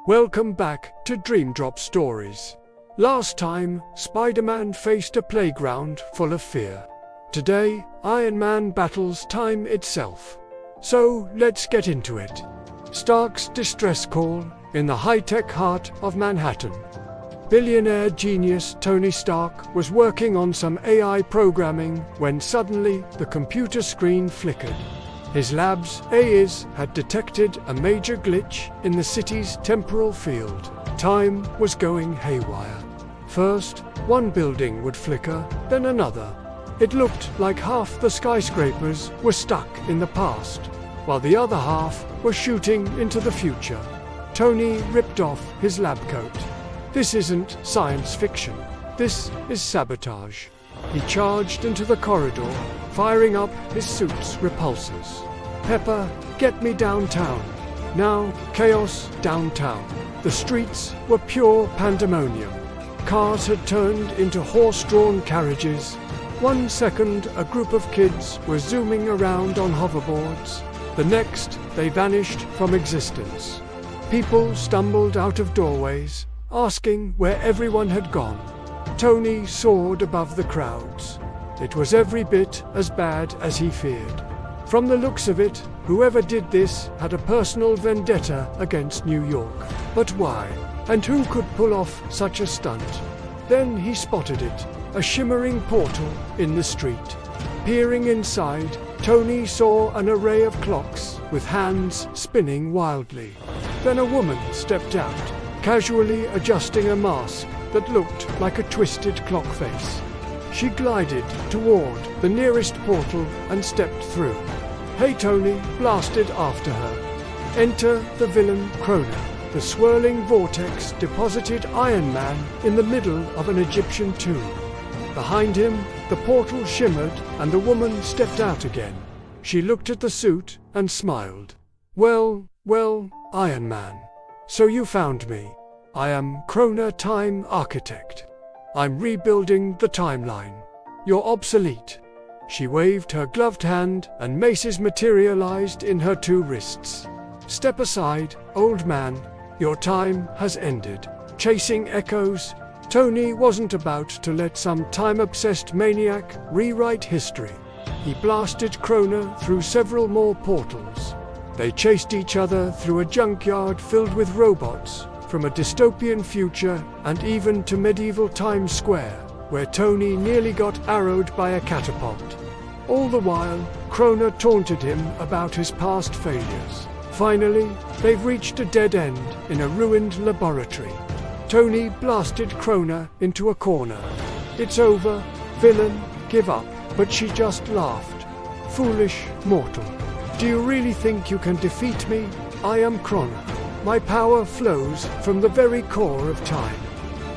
Welcome back to Dream Drop Stories. Last time, Spider-Man faced a playground full of fear. Today, Iron Man battles time itself. So, let's get into it. Stark's distress call in the high-tech heart of Manhattan. Billionaire genius Tony Stark was working on some AI programming when suddenly the computer screen flickered. His lab's AIs had detected a major glitch in the city's temporal field. Time was going haywire. First, one building would flicker, then another. It looked like half the skyscrapers were stuck in the past, while the other half were shooting into the future. Tony ripped off his lab coat. This isn't science fiction. This is sabotage. He charged into the corridor, firing up his suit's repulsors. Pepper, get me downtown. Now, chaos downtown. The streets were pure pandemonium. Cars had turned into horse-drawn carriages. 1 second, a group of kids were zooming around on hoverboards. The next, they vanished from existence. People stumbled out of doorways, asking where everyone had gone. Tony soared above the crowds. It was every bit as bad as he feared. From the looks of it, whoever did this had a personal vendetta against New York. But why? And who could pull off such a stunt? Then he spotted it, a shimmering portal in the street. Peering inside, Tony saw an array of clocks with hands spinning wildly. Then a woman stepped out, casually adjusting a mask that looked like a twisted clock face. She glided toward the nearest portal and stepped through. "Hey Tony," blasted after her. Enter the villain Chrona. The swirling vortex deposited Iron Man in the middle of an Egyptian tomb. Behind him, the portal shimmered and the woman stepped out again. She looked at the suit and smiled. Well, Iron Man. So you found me. I am Chrona, Time Architect. I'm rebuilding the timeline. You're obsolete. She waved her gloved hand and maces materialized in her 2 wrists. Step aside, old man. Your time has ended. Chasing echoes, Tony wasn't about to let some time-obsessed maniac rewrite history. He blasted Chrona through several more portals. They chased each other through a junkyard filled with robots, from a dystopian future and even to medieval Times Square, where Tony nearly got arrowed by a catapult. All the while, Chrona taunted him about his past failures. Finally, they've reached a dead end in a ruined laboratory. Tony blasted Chrona into a corner. "It's over, villain, give up," but she just laughed. "Foolish mortal. Do you really think you can defeat me? I am Chrona. My power flows from the very core of time."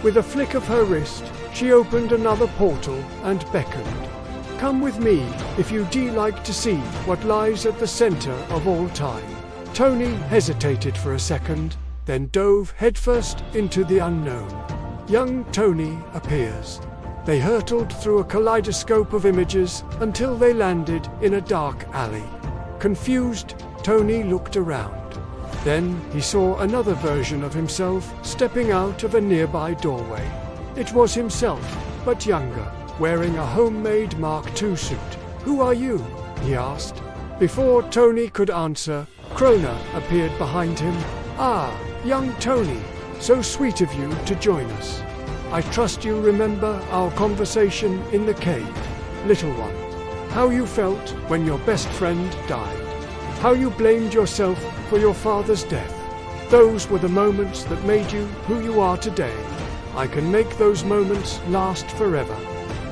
With a flick of her wrist, she opened another portal and beckoned. "Come with me if you'd like to see what lies at the center of all time." Tony hesitated for a second, then dove headfirst into the unknown. Young Tony appears. They hurtled through a kaleidoscope of images until they landed in a dark alley. Confused, Tony looked around. Then he saw another version of himself stepping out of a nearby doorway. It was himself, but younger, wearing a homemade Mark II suit. "Who are you?" he asked. Before Tony could answer, Chrona appeared behind him. "Ah, young Tony, so sweet of you to join us. I trust you remember our conversation in the cave, little one. How you felt when your best friend died. How you blamed yourself for your father's death. Those were the moments that made you who you are today. I can make those moments last forever."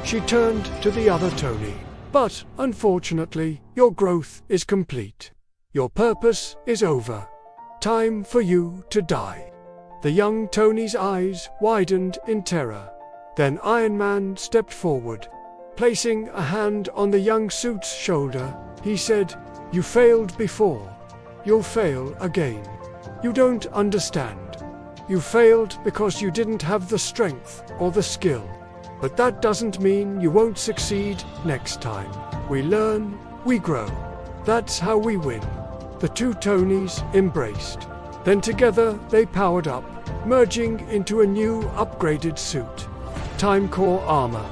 She turned to the other Tony. "But, unfortunately, your growth is complete. Your purpose is over. Time for you to die." The young Tony's eyes widened in terror. Then Iron Man stepped forward. Placing a hand on the young suit's shoulder, he said, "You failed before. You'll fail again. You don't understand. You failed because you didn't have the strength or the skill. But that doesn't mean you won't succeed next time. We learn, we grow. That's how we win." The 2 Tonys embraced. Then together they powered up, merging into a new upgraded suit. Time Core armor.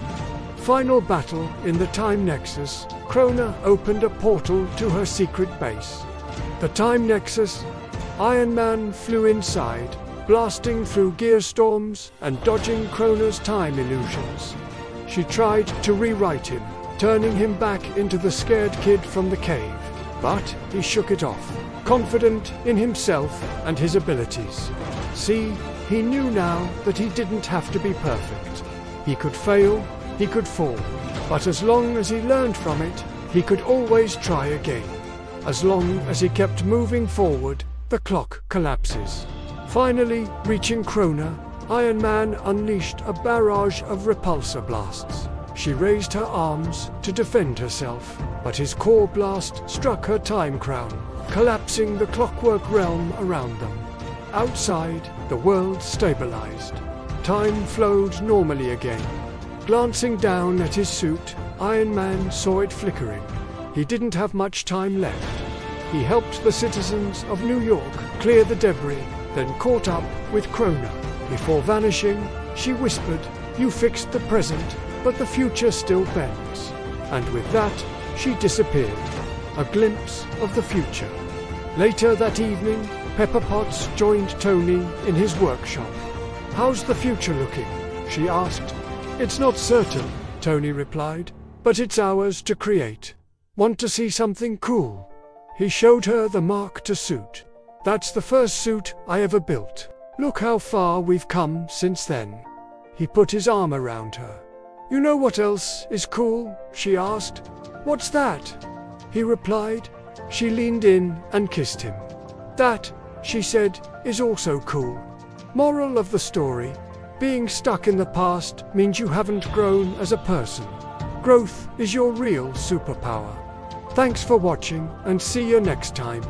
Final battle in the Time Nexus. Chrona opened a portal to her secret base. The Time Nexus. Iron Man flew inside, blasting through gear storms and dodging Chrona's time illusions. She tried to rewrite him, turning him back into the scared kid from the cave, but he shook it off, confident in himself and his abilities. See, he knew now that he didn't have to be perfect. He could fail, he could fall, but as long as he learned from it, he could always try again. As long as he kept moving forward, the clock collapses. Finally, reaching Chrona, Iron Man unleashed a barrage of repulsor blasts. She raised her arms to defend herself, but his core blast struck her time crown, collapsing the clockwork realm around them. Outside, the world stabilized. Time flowed normally again. Glancing down at his suit, Iron Man saw it flickering. He didn't have much time left. He helped the citizens of New York clear the debris, then caught up with Chrona. Before vanishing, she whispered, "You fixed the present, but the future still bends." And with that, she disappeared. A glimpse of the future. Later that evening, Pepper Potts joined Tony in his workshop. "How's the future looking?" she asked. "It's not certain," Tony replied, "but it's ours to create. Want to see something cool?" He showed her the Mark II suit. "That's the first suit I ever built. Look how far we've come since then." He put his arm around her. "You know what else is cool?" she asked. "What's that?" he replied. She leaned in and kissed him. "That," she said, "is also cool." Moral of the story: being stuck in the past means you haven't grown as a person. Growth is your real superpower. Thanks for watching, and see you next time.